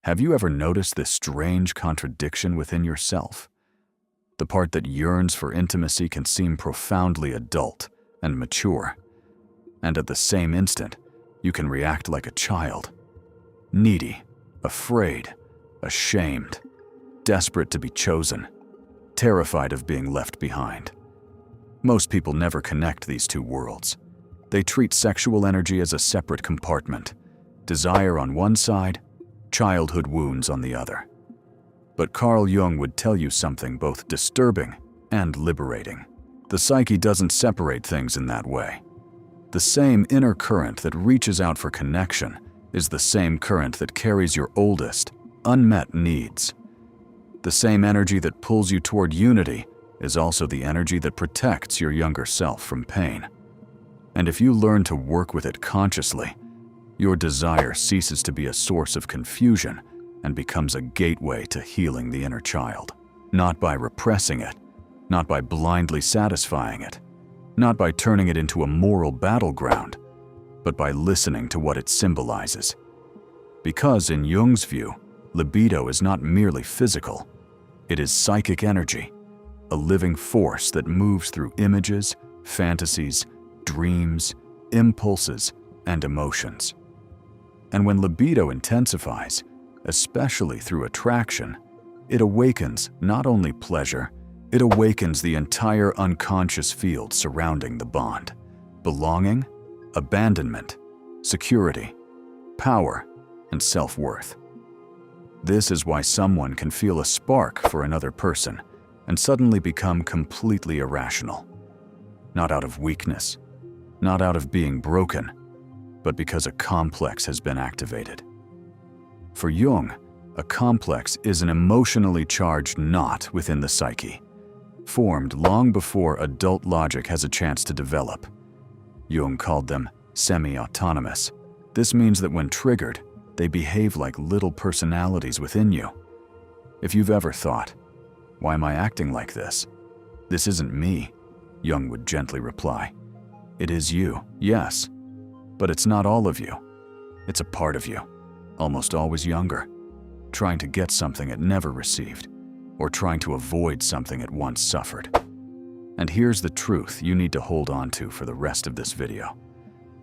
Have you ever noticed this strange contradiction within yourself? The part that yearns for intimacy can seem profoundly adult and mature, and at the same instant, you can react like a child, needy, afraid, ashamed, desperate to be chosen, terrified of being left behind. Most people never connect these two worlds. They treat sexual energy as a separate compartment, desire on one side, childhood wounds on the other. But Carl Jung would tell you something both disturbing and liberating. The psyche doesn't separate things in that way. The same inner current that reaches out for connection is the same current that carries your oldest, unmet needs. The same energy that pulls you toward unity is also the energy that protects your younger self from pain. And if you learn to work with it consciously, your desire ceases to be a source of confusion and becomes a gateway to healing the inner child. Not by repressing it, not by blindly satisfying it, not by turning it into a moral battleground, but by listening to what it symbolizes. Because in Jung's view, libido is not merely physical, it is psychic energy, a living force that moves through images, fantasies, dreams, impulses, and emotions. And when libido intensifies, especially through attraction, it awakens not only pleasure, it awakens the entire unconscious field surrounding the bond: belonging, abandonment, security, power, and self-worth. This is why someone can feel a spark for another person and suddenly become completely irrational. Not out of weakness, not out of being broken, but because a complex has been activated. For Jung, a complex is an emotionally charged knot within the psyche, formed long before adult logic has a chance to develop. Jung called them semi-autonomous. This means that when triggered, they behave like little personalities within you. If you've ever thought, "Why am I acting like this? This isn't me," Jung would gently reply. It is you, yes, but it's not all of you. It's a part of you, almost always younger, trying to get something it never received, or trying to avoid something it once suffered. And here's the truth you need to hold on to for the rest of this video.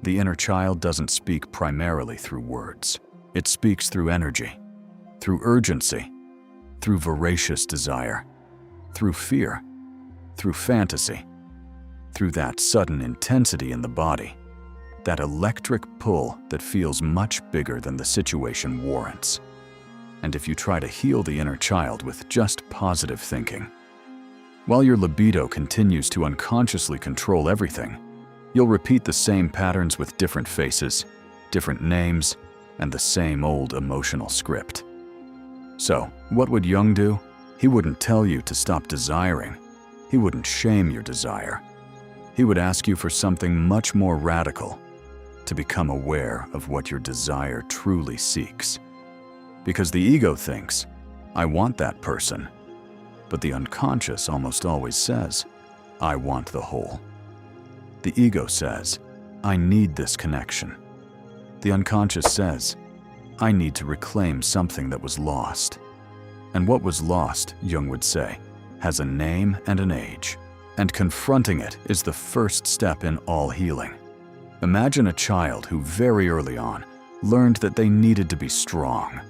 The inner child doesn't speak primarily through words. It speaks through energy, through urgency, through voracious desire, through fear, through fantasy, through that sudden intensity in the body, that electric pull that feels much bigger than the situation warrants. And if you try to heal the inner child with just positive thinking, while your libido continues to unconsciously control everything, you'll repeat the same patterns with different faces, different names, and the same old emotional script. So, what would Jung do? He wouldn't tell you to stop desiring. He wouldn't shame your desire. He would ask you for something much more radical, to become aware of what your desire truly seeks. Because the ego thinks, "I want that person," but the unconscious almost always says, "I want the whole." The ego says, "I need this connection." The unconscious says, "I need to reclaim something that was lost." And what was lost, Jung would say, has a name and an age. And confronting it is the first step in all healing. Imagine a child who very early on learned that they needed to be strong,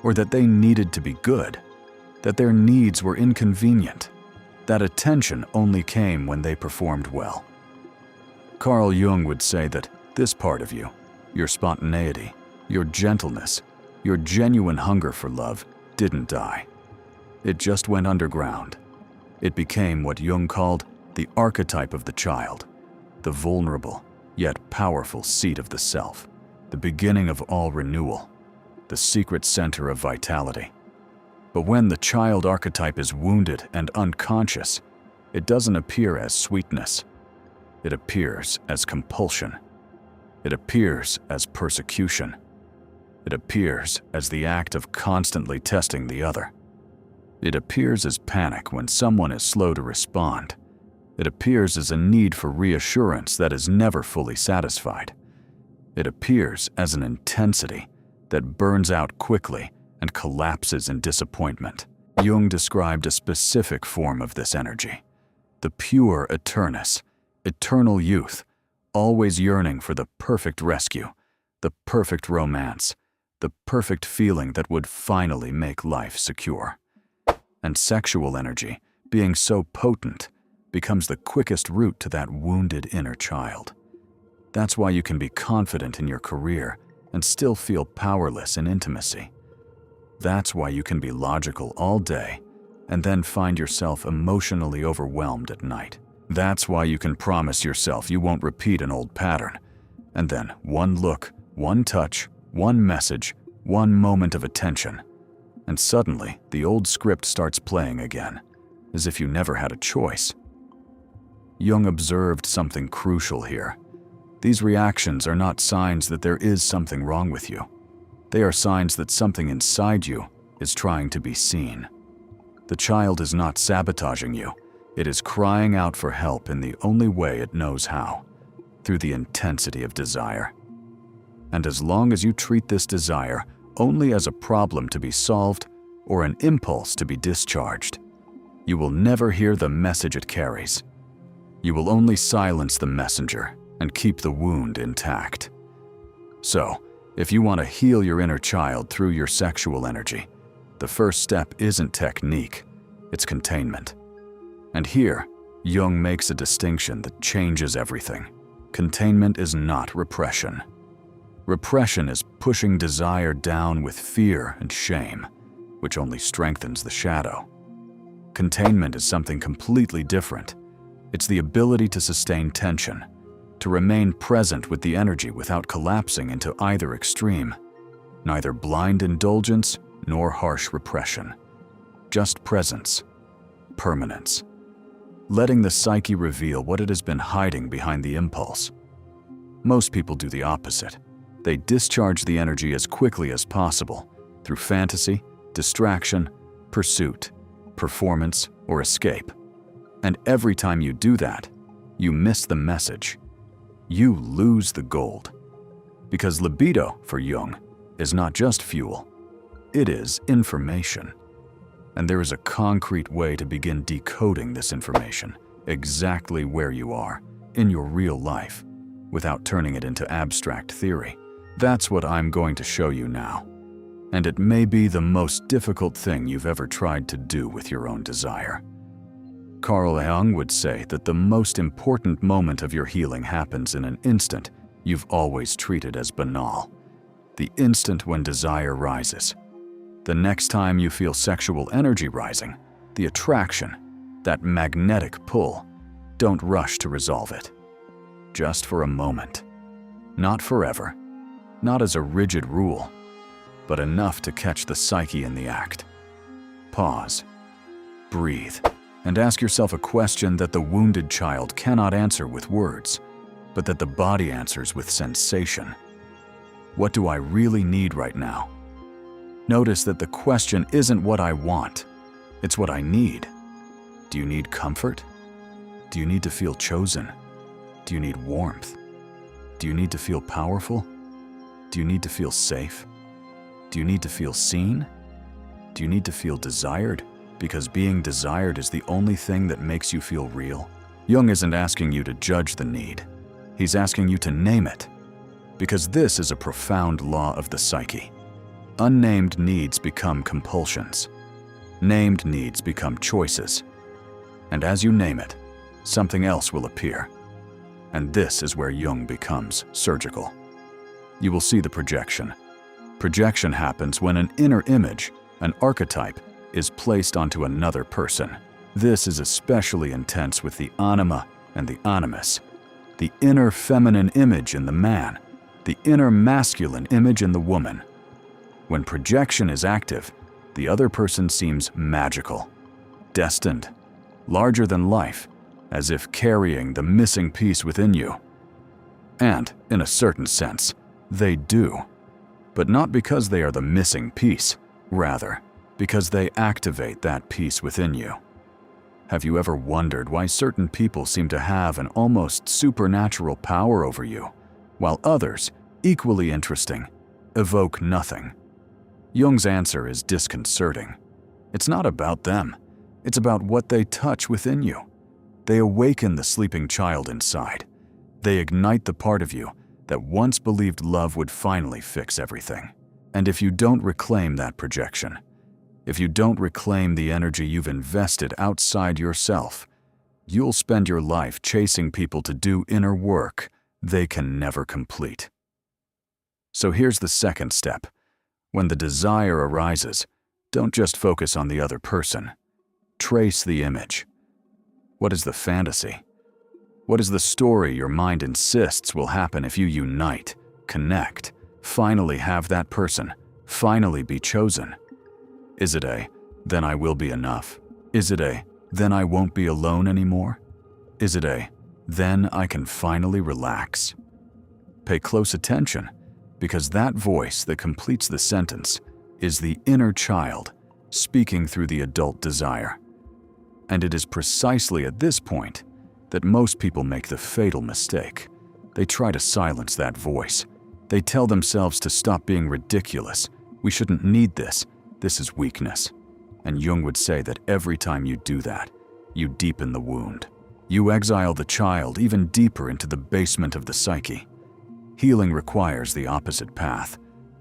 or that they needed to be good, that their needs were inconvenient, that attention only came when they performed well. Carl Jung would say that this part of you, your spontaneity, your gentleness, your genuine hunger for love, didn't die. It just went underground. It became what Jung called the archetype of the child, the vulnerable yet powerful seat of the self, the beginning of all renewal, the secret center of vitality. But when the child archetype is wounded and unconscious, it doesn't appear as sweetness. It appears as compulsion. It appears as persecution. It appears as the act of constantly testing the other. It appears as panic when someone is slow to respond. It appears as a need for reassurance that is never fully satisfied. It appears as an intensity that burns out quickly and collapses in disappointment. Jung described a specific form of this energy, the pure eternus, eternal youth, always yearning for the perfect rescue, the perfect romance, the perfect feeling that would finally make life secure. And sexual energy, being so potent, becomes the quickest route to that wounded inner child. That's why you can be confident in your career and still feel powerless in intimacy. That's why you can be logical all day and then find yourself emotionally overwhelmed at night. That's why you can promise yourself you won't repeat an old pattern, and then one look, one touch, one message, one moment of attention, and suddenly the old script starts playing again, as if you never had a choice. Jung observed something crucial here. These reactions are not signs that there is something wrong with you. They are signs that something inside you is trying to be seen. The child is not sabotaging you. It is crying out for help in the only way it knows how, through the intensity of desire. And as long as you treat this desire only as a problem to be solved or an impulse to be discharged, you will never hear the message it carries. You will only silence the messenger and keep the wound intact. So, if you want to heal your inner child through your sexual energy, the first step isn't technique, it's containment. And here, Jung makes a distinction that changes everything. Containment is not repression. Repression is pushing desire down with fear and shame, which only strengthens the shadow. Containment is something completely different. It's the ability to sustain tension, to remain present with the energy without collapsing into either extreme, neither blind indulgence nor harsh repression. Just presence, permanence, letting the psyche reveal what it has been hiding behind the impulse. Most people do the opposite. They discharge the energy as quickly as possible through fantasy, distraction, pursuit, performance, or escape. And every time you do that, you miss the message. You lose the gold. Because libido, for Jung, is not just fuel. It is information. And there is a concrete way to begin decoding this information, exactly where you are, in your real life, without turning it into abstract theory. That's what I'm going to show you now. And it may be the most difficult thing you've ever tried to do with your own desire. Carl Jung would say that the most important moment of your healing happens in an instant you've always treated as banal. The instant when desire rises. The next time you feel sexual energy rising, the attraction, that magnetic pull, don't rush to resolve it. Just for a moment. Not forever. Not as a rigid rule, but enough to catch the psyche in the act. Pause. Breathe. And ask yourself a question that the wounded child cannot answer with words, but that the body answers with sensation. What do I really need right now? Notice that the question isn't what I want, it's what I need. Do you need comfort? Do you need to feel chosen? Do you need warmth? Do you need to feel powerful? Do you need to feel safe? Do you need to feel seen? Do you need to feel desired? Because being desired is the only thing that makes you feel real. Jung isn't asking you to judge the need. He's asking you to name it. Because this is a profound law of the psyche. Unnamed needs become compulsions. Named needs become choices. And as you name it, something else will appear. And this is where Jung becomes surgical. You will see the projection. Projection happens when an inner image, an archetype, is placed onto another person. This is especially intense with the anima and the animus, the inner feminine image in the man, the inner masculine image in the woman. When projection is active, the other person seems magical, destined, larger than life, as if carrying the missing piece within you. And, in a certain sense, they do. But not because they are the missing piece, rather, because they activate that piece within you. Have you ever wondered why certain people seem to have an almost supernatural power over you, while others, equally interesting, evoke nothing? Jung's answer is disconcerting. It's not about them. It's about what they touch within you. They awaken the sleeping child inside. They ignite the part of you that once believed love would finally fix everything. And if you don't reclaim that projection, if you don't reclaim the energy you've invested outside yourself, you'll spend your life chasing people to do inner work they can never complete. So here's the second step. When the desire arises, don't just focus on the other person. Trace the image. What is the fantasy? What is the story your mind insists will happen if you unite, connect, finally have that person, finally be chosen? Is it a, then I will be enough? Is it a, then I won't be alone anymore? Is it a, then I can finally relax? Pay close attention, because that voice that completes the sentence is the inner child speaking through the adult desire. And it is precisely at this point that most people make the fatal mistake. They try to silence that voice. They tell themselves to stop being ridiculous. We shouldn't need this. This is weakness. And Jung would say that every time you do that, you deepen the wound. You exile the child even deeper into the basement of the psyche. Healing requires the opposite path,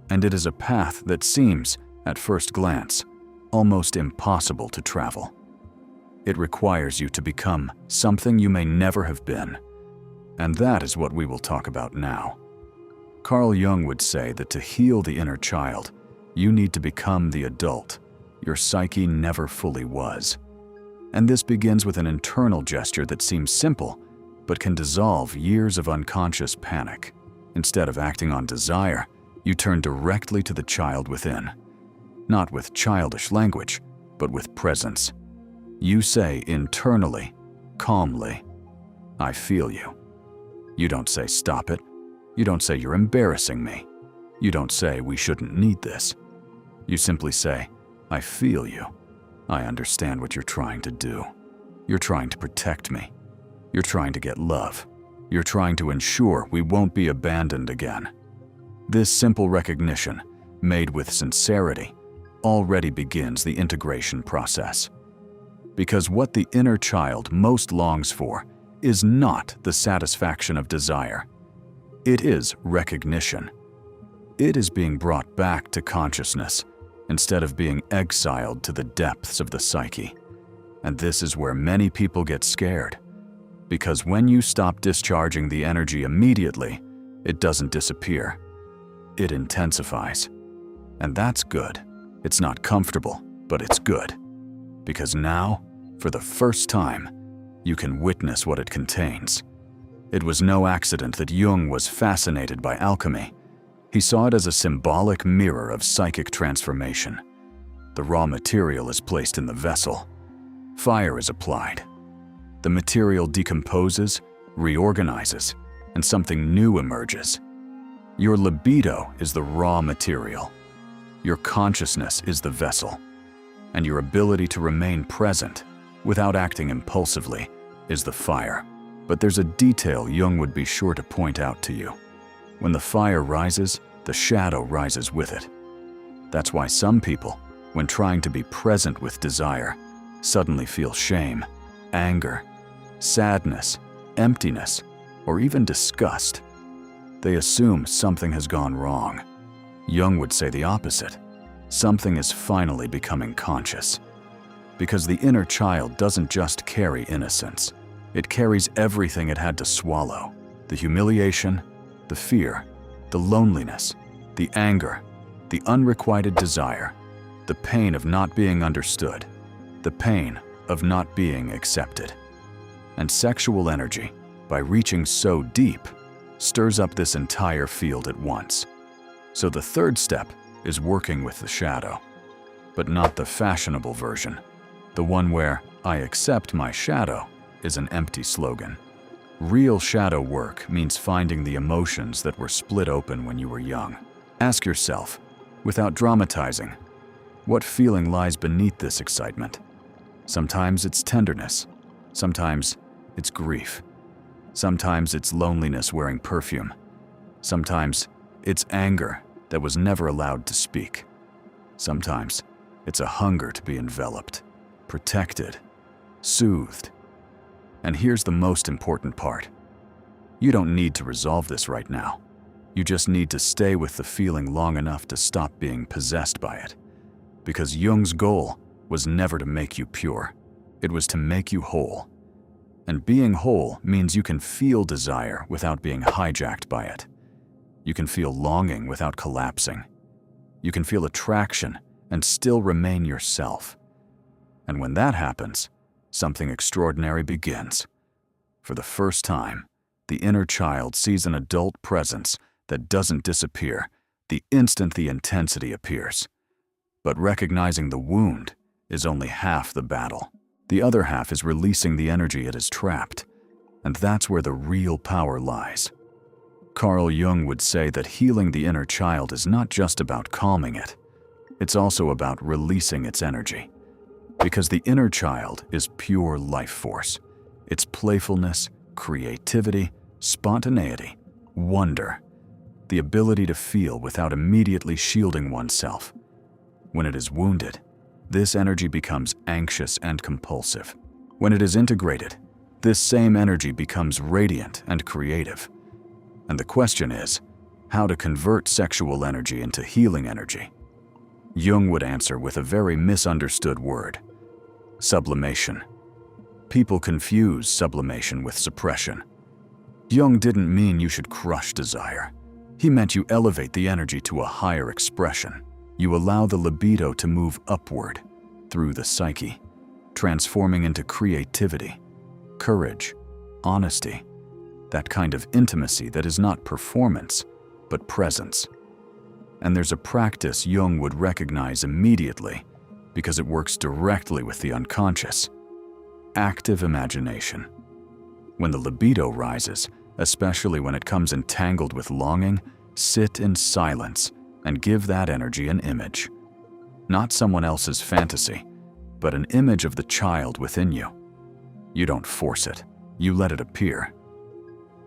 and it is a path that seems, at first glance, almost impossible to travel. It requires you to become something you may never have been, and that is what we will talk about now. Carl Jung would say that to heal the inner child, you need to become the adult your psyche never fully was. And this begins with an internal gesture that seems simple, but can dissolve years of unconscious panic. Instead of acting on desire, you turn directly to the child within. Not with childish language, but with presence. You say internally, calmly, I feel you. You don't say stop it. You don't say you're embarrassing me. You don't say we shouldn't need this. You simply say, I feel you. I understand what you're trying to do. You're trying to protect me. You're trying to get love. You're trying to ensure we won't be abandoned again. This simple recognition, made with sincerity, already begins the integration process. Because what the inner child most longs for is not the satisfaction of desire. It is recognition. It is being brought back to consciousness instead of being exiled to the depths of the psyche. And this is where many people get scared. Because when you stop discharging the energy immediately, it doesn't disappear. It intensifies. And that's good. It's not comfortable, but it's good. Because now, for the first time, you can witness what it contains. It was no accident that Jung was fascinated by alchemy. He saw it as a symbolic mirror of psychic transformation. The raw material is placed in the vessel. Fire is applied. The material decomposes, reorganizes, and something new emerges. Your libido is the raw material. Your consciousness is the vessel. And your ability to remain present, without acting impulsively, is the fire. But there's a detail Jung would be sure to point out to you. When the fire rises, the shadow rises with it. That's why some people, when trying to be present with desire, suddenly feel shame, anger, sadness, emptiness, or even disgust. They assume something has gone wrong. Jung would say the opposite. Something is finally becoming conscious. Because the inner child doesn't just carry innocence. It carries everything it had to swallow. The humiliation, the fear, the loneliness, the anger, the unrequited desire, the pain of not being understood, the pain of not being accepted. And sexual energy, by reaching so deep, stirs up this entire field at once. So the third step is working with the shadow, but not the fashionable version. The one where I accept my shadow is an empty slogan. Real shadow work means finding the emotions that were split open when you were young. Ask yourself, without dramatizing, what feeling lies beneath this excitement? Sometimes it's tenderness. Sometimes it's grief. Sometimes it's loneliness wearing perfume. Sometimes it's anger that was never allowed to speak. Sometimes it's a hunger to be enveloped, protected, soothed. And here's the most important part. You don't need to resolve this right now. You just need to stay with the feeling long enough to stop being possessed by it. Because Jung's goal was never to make you pure. It was to make you whole. And being whole means you can feel desire without being hijacked by it. You can feel longing without collapsing. You can feel attraction and still remain yourself. And when that happens, something extraordinary begins. For the first time, the inner child sees an adult presence that doesn't disappear the instant the intensity appears. But recognizing the wound is only half the battle. The other half is releasing the energy it has trapped. And that's where the real power lies. Carl Jung would say that healing the inner child is not just about calming it. It's also about releasing its energy. Because the inner child is pure life force. It's playfulness, creativity, spontaneity, wonder. The ability to feel without immediately shielding oneself. When it is wounded, this energy becomes anxious and compulsive. When it is integrated, this same energy becomes radiant and creative. And the question is, how to convert sexual energy into healing energy? Jung would answer with a very misunderstood word: sublimation. People confuse sublimation with suppression. Jung didn't mean you should crush desire. He meant you elevate the energy to a higher expression. You allow the libido to move upward through the psyche, transforming into creativity, courage, honesty, that kind of intimacy that is not performance, but presence. And there's a practice Jung would recognize immediately because it works directly with the unconscious: active imagination. When the libido rises, especially when it comes entangled with longing, sit in silence and give that energy an image. Not someone else's fantasy, but an image of the child within you. You don't force it, you let it appear.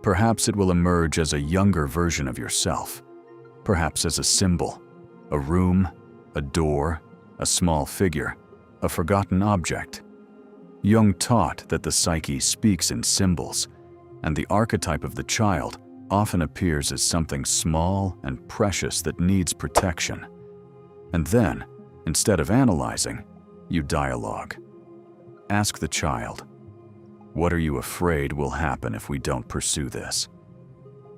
Perhaps it will emerge as a younger version of yourself. Perhaps as a symbol, a room, a door, a small figure, a forgotten object. Jung taught that the psyche speaks in symbols, and the archetype of the child often appears as something small and precious that needs protection. And then, instead of analyzing, you dialogue. Ask the child, what are you afraid will happen if we don't pursue this?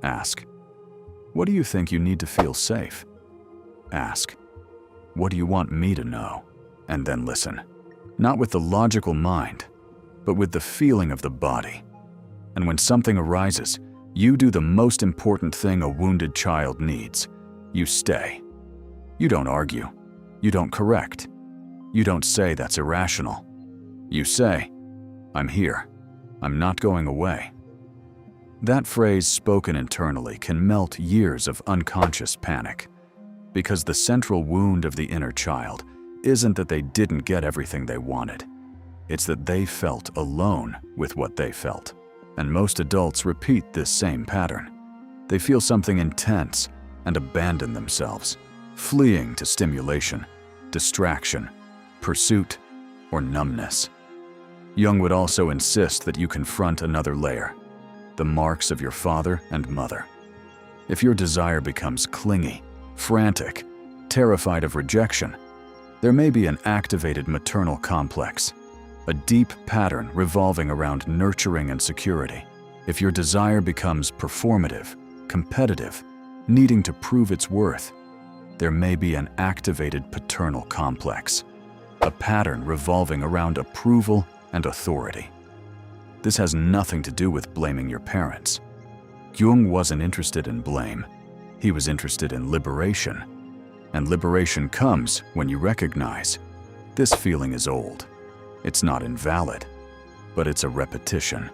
Ask, what do you think you need to feel safe? Ask, what do you want me to know? And then listen, not with the logical mind, but with the feeling of the body. And when something arises, you do the most important thing a wounded child needs. You stay. You don't argue. You don't correct. You don't say that's irrational. You say, I'm here. I'm not going away. That phrase spoken internally can melt years of unconscious panic, because the central wound of the inner child isn't that they didn't get everything they wanted. It's that they felt alone with what they felt. And most adults repeat this same pattern. They feel something intense and abandon themselves, fleeing to stimulation, distraction, pursuit, or numbness. Jung would also insist that you confront another layer, the marks of your father and mother. If your desire becomes clingy, frantic, terrified of rejection, there may be an activated maternal complex, a deep pattern revolving around nurturing and security. If your desire becomes performative, competitive, needing to prove its worth, there may be an activated paternal complex, a pattern revolving around approval and authority. This has nothing to do with blaming your parents. Jung wasn't interested in blame. He was interested in liberation. And liberation comes when you recognize this feeling is old. It's not invalid, but it's a repetition.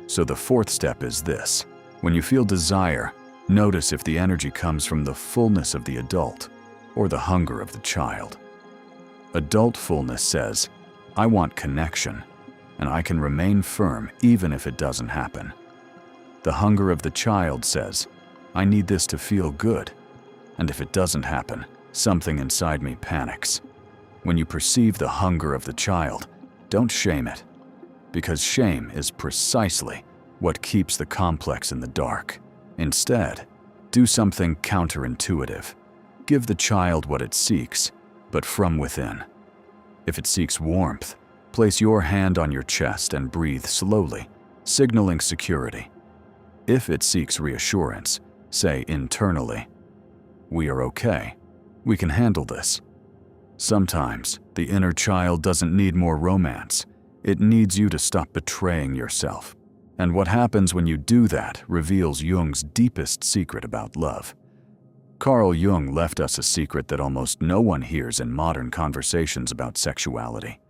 So the fourth step is this. When you feel desire, notice if the energy comes from the fullness of the adult or the hunger of the child. Adult fullness says, I want connection, and I can remain firm even if it doesn't happen. The hunger of the child says, I need this to feel good, and if it doesn't happen, something inside me panics. When you perceive the hunger of the child, don't shame it, because shame is precisely what keeps the complex in the dark. Instead, do something counterintuitive. Give the child what it seeks, but from within. If it seeks warmth, place your hand on your chest and breathe slowly, signaling security. If it seeks reassurance, say internally, "We are okay. We can handle this." Sometimes, the inner child doesn't need more romance. It needs you to stop betraying yourself. And what happens when you do that reveals Jung's deepest secret about love. Carl Jung left us a secret that almost no one hears in modern conversations about sexuality.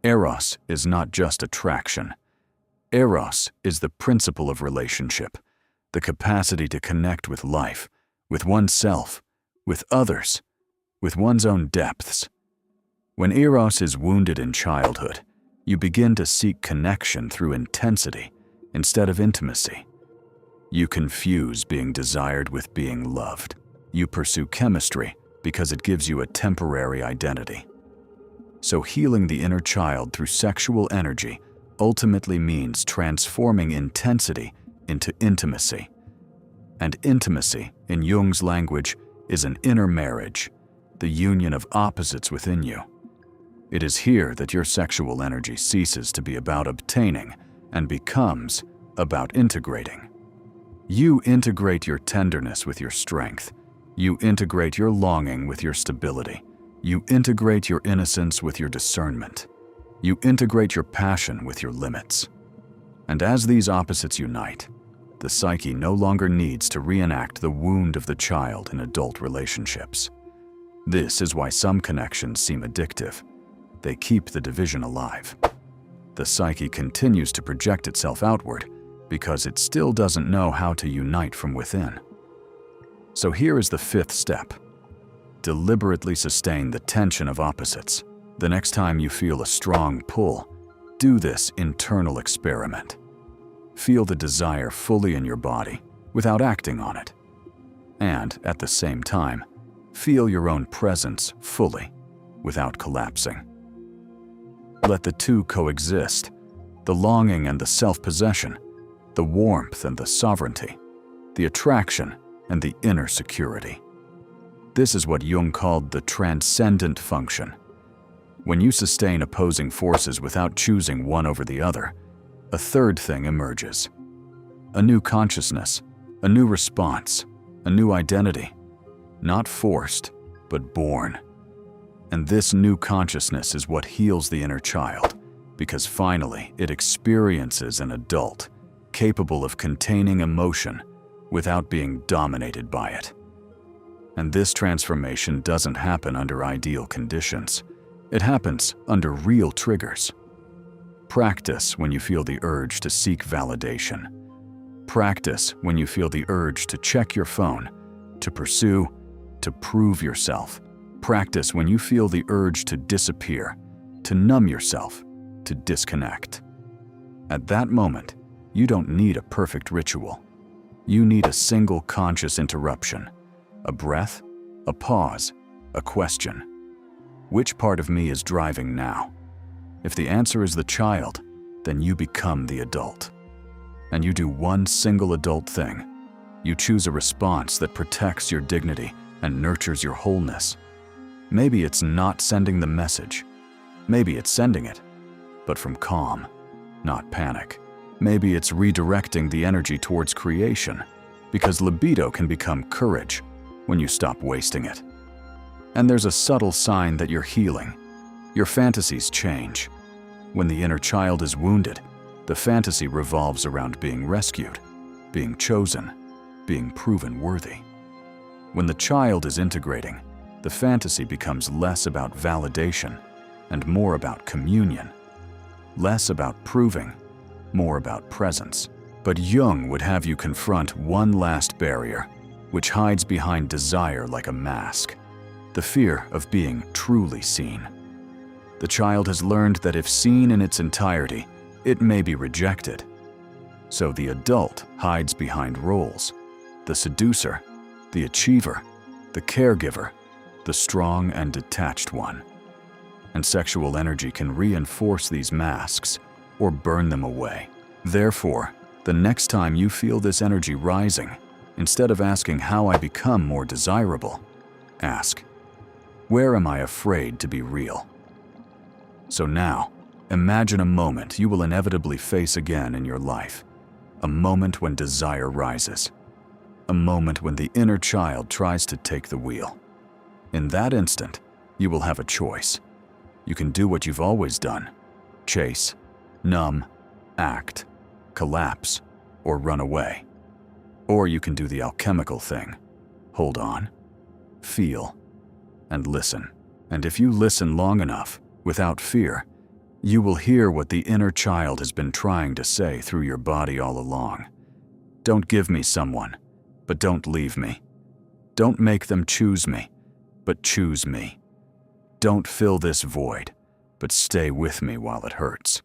Eros is not just attraction. Eros is the principle of relationship, the capacity to connect with life, with oneself, with others, with one's own depths. When Eros is wounded in childhood, you begin to seek connection through intensity instead of intimacy. You confuse being desired with being loved. You pursue chemistry because it gives you a temporary identity. So healing the inner child through sexual energy ultimately means transforming intensity into intimacy. And intimacy, in Jung's language, is an inner marriage, the union of opposites within you. It is here that your sexual energy ceases to be about obtaining and becomes about integrating. You integrate your tenderness with your strength. You integrate your longing with your stability. You integrate your innocence with your discernment. You integrate your passion with your limits. And as these opposites unite, the psyche no longer needs to reenact the wound of the child in adult relationships. This is why some connections seem addictive. They keep the division alive. The psyche continues to project itself outward because it still doesn't know how to unite from within. So here is the fifth step. Deliberately sustain the tension of opposites. The next time you feel a strong pull, do this internal experiment. Feel the desire fully in your body without acting on it. And at the same time, feel your own presence fully without collapsing. Let the two coexist, the longing and the self-possession, the warmth and the sovereignty, the attraction and the inner security. This is what Jung called the transcendent function. When you sustain opposing forces without choosing one over the other, a third thing emerges. A new consciousness, a new response, a new identity, not forced, but born. And this new consciousness is what heals the inner child, because finally it experiences an adult capable of containing emotion without being dominated by it. And this transformation doesn't happen under ideal conditions. It happens under real triggers. Practice when you feel the urge to seek validation. Practice when you feel the urge to check your phone, to pursue, to prove yourself. Practice when you feel the urge to disappear, to numb yourself, to disconnect. At that moment, you don't need a perfect ritual. You need a single conscious interruption, a breath, a pause, a question. Which part of me is driving now? If the answer is the child, then you become the adult. And you do one single adult thing. You choose a response that protects your dignity and nurtures your wholeness. Maybe it's not sending the message. Maybe it's sending it, but from calm, not panic. Maybe it's redirecting the energy towards creation, because libido can become courage when you stop wasting it. And there's a subtle sign that you're healing. Your fantasies change. When the inner child is wounded, the fantasy revolves around being rescued, being chosen, being proven worthy. When the child is integrating, the fantasy becomes less about validation and more about communion. Less about proving, more about presence. But Jung would have you confront one last barrier, which hides behind desire like a mask, the fear of being truly seen. The child has learned that if seen in its entirety, it may be rejected. So the adult hides behind roles: the seducer, the achiever, the caregiver, the strong and detached one. And sexual energy can reinforce these masks or burn them away. Therefore, the next time you feel this energy rising, instead of asking how I become more desirable, ask, where am I afraid to be real? So now, imagine a moment you will inevitably face again in your life. A moment when desire rises. A moment when the inner child tries to take the wheel. In that instant, you will have a choice. You can do what you've always done: chase, numb, act, collapse, or run away. Or you can do the alchemical thing: hold on, feel, and listen. And if you listen long enough, without fear, you will hear what the inner child has been trying to say through your body all along. Don't give me someone, but don't leave me. Don't make them choose me, but choose me. Don't fill this void, but stay with me while it hurts.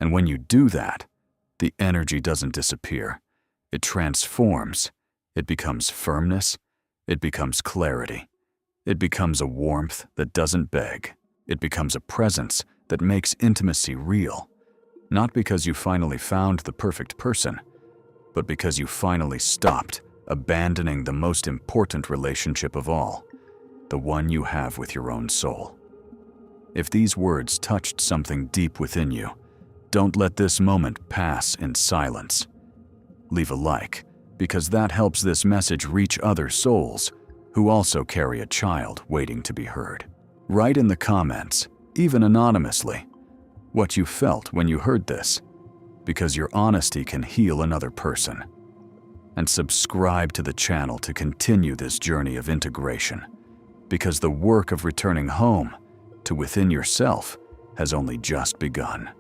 And when you do that, the energy doesn't disappear. It transforms. It becomes firmness. It becomes clarity. It becomes a warmth that doesn't beg. It becomes a presence that makes intimacy real. Not because you finally found the perfect person, but because you finally stopped abandoning the most important relationship of all, the one you have with your own soul. If these words touched something deep within you, don't let this moment pass in silence. Leave a like, because that helps this message reach other souls who also carry a child waiting to be heard. Write in the comments, even anonymously, what you felt when you heard this, because your honesty can heal another person. And subscribe to the channel to continue this journey of integration, because the work of returning home to within yourself has only just begun.